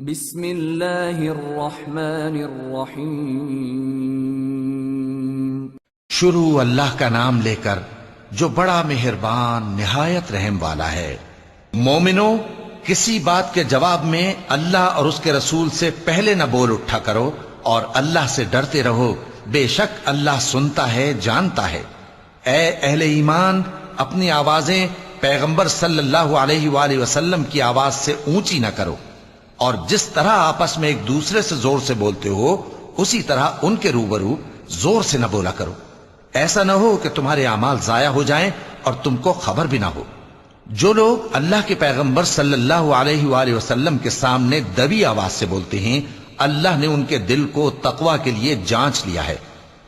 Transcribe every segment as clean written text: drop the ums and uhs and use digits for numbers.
بسم اللہ الرحمن الرحیم۔ شروع اللہ کا نام لے کر جو بڑا مہربان نہایت رحم والا ہے۔ مومنو، کسی بات کے جواب میں اللہ اور اس کے رسول سے پہلے نہ بول اٹھا کرو اور اللہ سے ڈرتے رہو، بے شک اللہ سنتا ہے، جانتا ہے۔ اے اہل ایمان، اپنی آوازیں پیغمبر صلی اللہ علیہ وآلہ وسلم کی آواز سے اونچی نہ کرو، اور جس طرح آپس میں ایک دوسرے سے زور سے بولتے ہو اسی طرح ان کے روبرو زور سے نہ بولا کرو، ایسا نہ ہو کہ تمہارے اعمال ضائع ہو جائیں اور تم کو خبر بھی نہ ہو۔ جو لوگ اللہ کے پیغمبر صلی اللہ علیہ وآلہ وسلم کے سامنے دبی آواز سے بولتے ہیں، اللہ نے ان کے دل کو تقوی کے لیے جانچ لیا ہے،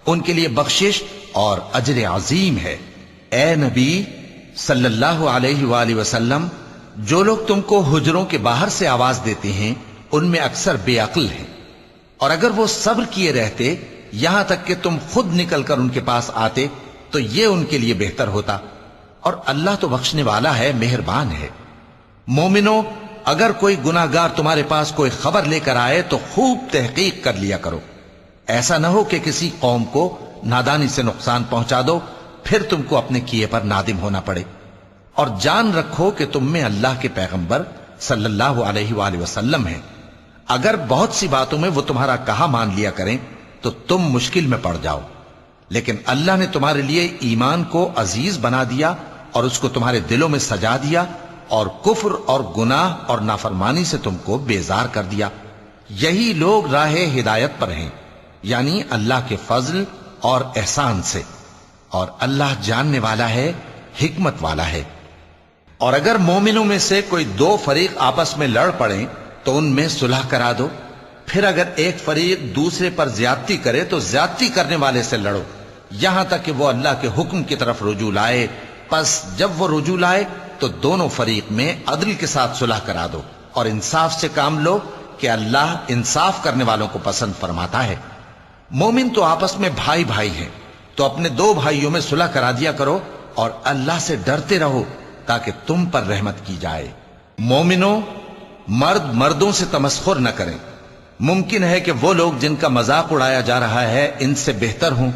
ان کے لیے بخشش اور اجر عظیم ہے۔ اے نبی صلی اللہ علیہ وآلہ وسلم، جو لوگ تم کو حجروں کے باہر سے آواز دیتے ہیں ان میں اکثر بے عقل ہیں، اور اگر وہ صبر کیے رہتے یہاں تک کہ تم خود نکل کر ان کے پاس آتے تو یہ ان کے لیے بہتر ہوتا، اور اللہ تو بخشنے والا ہے، مہربان ہے۔ مومنو، اگر کوئی گناہگار تمہارے پاس کوئی خبر لے کر آئے تو خوب تحقیق کر لیا کرو، ایسا نہ ہو کہ کسی قوم کو نادانی سے نقصان پہنچا دو پھر تم کو اپنے کیے پر نادم ہونا پڑے۔ اور جان رکھو کہ تم میں اللہ کے پیغمبر صلی اللہ علیہ وآلہ وسلم ہیں، اگر بہت سی باتوں میں وہ تمہارا کہا مان لیا کریں تو تم مشکل میں پڑ جاؤ، لیکن اللہ نے تمہارے لیے ایمان کو عزیز بنا دیا اور اس کو تمہارے دلوں میں سجا دیا، اور کفر اور گناہ اور نافرمانی سے تم کو بیزار کر دیا۔ یہی لوگ راہ ہدایت پر ہیں، یعنی اللہ کے فضل اور احسان سے، اور اللہ جاننے والا ہے، حکمت والا ہے۔ اور اگر مومنوں میں سے کوئی دو فریق آپس میں لڑ پڑیں تو ان میں صلح کرا دو، پھر اگر ایک فریق دوسرے پر زیادتی کرے تو زیادتی کرنے والے سے لڑو، یہاں تک کہ وہ اللہ کے حکم کی طرف رجوع لائے۔ پس جب وہ رجوع لائے تو دونوں فریق میں عدل کے ساتھ صلح کرا دو، اور انصاف سے کام لو کہ اللہ انصاف کرنے والوں کو پسند فرماتا ہے۔ مومن تو آپس میں بھائی بھائی ہیں، تو اپنے دو بھائیوں میں صلح کرا دیا کرو، اور اللہ سے ڈرتے رہو تاکہ تم پر رحمت کی جائے۔ مومنو، مرد مردوں سے تمسخر نہ کریں، ممکن ہے کہ وہ لوگ جن کا مذاق اڑایا جا رہا ہے ان سے بہتر ہوں،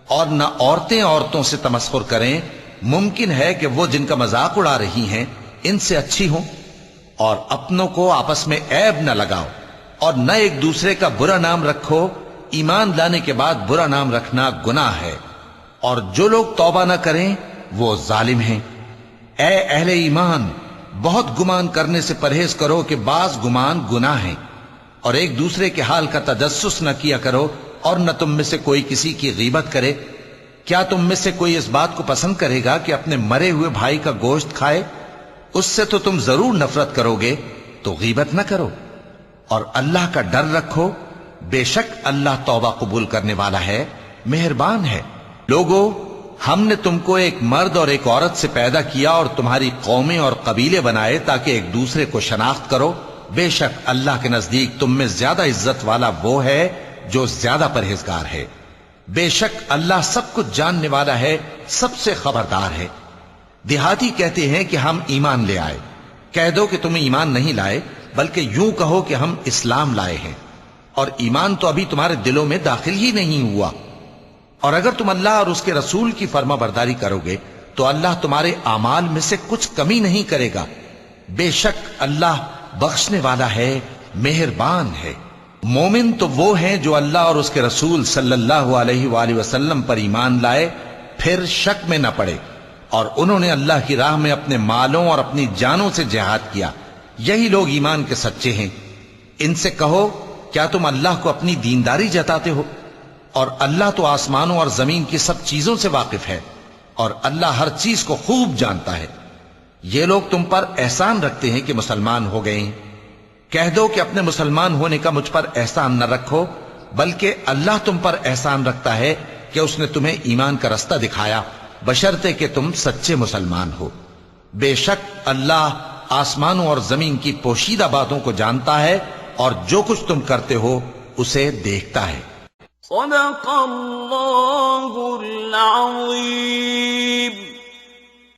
اور نہ عورتیں عورتوں سے تمسخر کریں، ممکن ہے کہ وہ جن کا مذاق اڑا رہی ہیں ان سے اچھی ہوں۔ اور اپنوں کو آپس میں عیب نہ لگاؤ، اور نہ ایک دوسرے کا برا نام رکھو، ایمان لانے کے بعد برا نام رکھنا گناہ ہے، اور جو لوگ توبہ نہ کریں وہ ظالم ہیں۔ اے اہل ایمان، بہت گمان کرنے سے پرہیز کرو کہ بعض گمان گناہ ہیں، اور ایک دوسرے کے حال کا تجسس نہ کیا کرو، اور نہ تم میں سے کوئی کسی کی غیبت کرے۔ کیا تم میں سے کوئی اس بات کو پسند کرے گا کہ اپنے مرے ہوئے بھائی کا گوشت کھائے؟ اس سے تو تم ضرور نفرت کرو گے، تو غیبت نہ کرو، اور اللہ کا ڈر رکھو، بے شک اللہ توبہ قبول کرنے والا ہے، مہربان ہے۔ لوگو، ہم نے تم کو ایک مرد اور ایک عورت سے پیدا کیا اور تمہاری قومیں اور قبیلے بنائے تاکہ ایک دوسرے کو شناخت کرو، بے شک اللہ کے نزدیک تم میں زیادہ عزت والا وہ ہے جو زیادہ پرہیزگار ہے۔ بے شک اللہ سب کچھ جاننے والا ہے، سب سے خبردار ہے۔ دیہاتی کہتے ہیں کہ ہم ایمان لے آئے، کہہ دو کہ تم ایمان نہیں لائے، بلکہ یوں کہو کہ ہم اسلام لائے ہیں، اور ایمان تو ابھی تمہارے دلوں میں داخل ہی نہیں ہوا۔ اور اگر تم اللہ اور اس کے رسول کی فرما برداری کرو گے تو اللہ تمہارے اعمال میں سے کچھ کمی نہیں کرے گا، بے شک اللہ بخشنے والا ہے، مہربان ہے۔ مومن تو وہ ہیں جو اللہ اور اس کے رسول صلی اللہ علیہ وآلہ وسلم پر ایمان لائے، پھر شک میں نہ پڑے، اور انہوں نے اللہ کی راہ میں اپنے مالوں اور اپنی جانوں سے جہاد کیا، یہی لوگ ایمان کے سچے ہیں۔ ان سے کہو، کیا تم اللہ کو اپنی دینداری جتاتے ہو؟ اور اللہ تو آسمانوں اور زمین کی سب چیزوں سے واقف ہے، اور اللہ ہر چیز کو خوب جانتا ہے۔ یہ لوگ تم پر احسان رکھتے ہیں کہ مسلمان ہو گئے ہیں، کہہ دو کہ اپنے مسلمان ہونے کا مجھ پر احسان نہ رکھو، بلکہ اللہ تم پر احسان رکھتا ہے کہ اس نے تمہیں ایمان کا رستہ دکھایا، بشرطے کہ تم سچے مسلمان ہو۔ بے شک اللہ آسمانوں اور زمین کی پوشیدہ باتوں کو جانتا ہے، اور جو کچھ تم کرتے ہو اسے دیکھتا ہے۔ صدق اللہ العظیم۔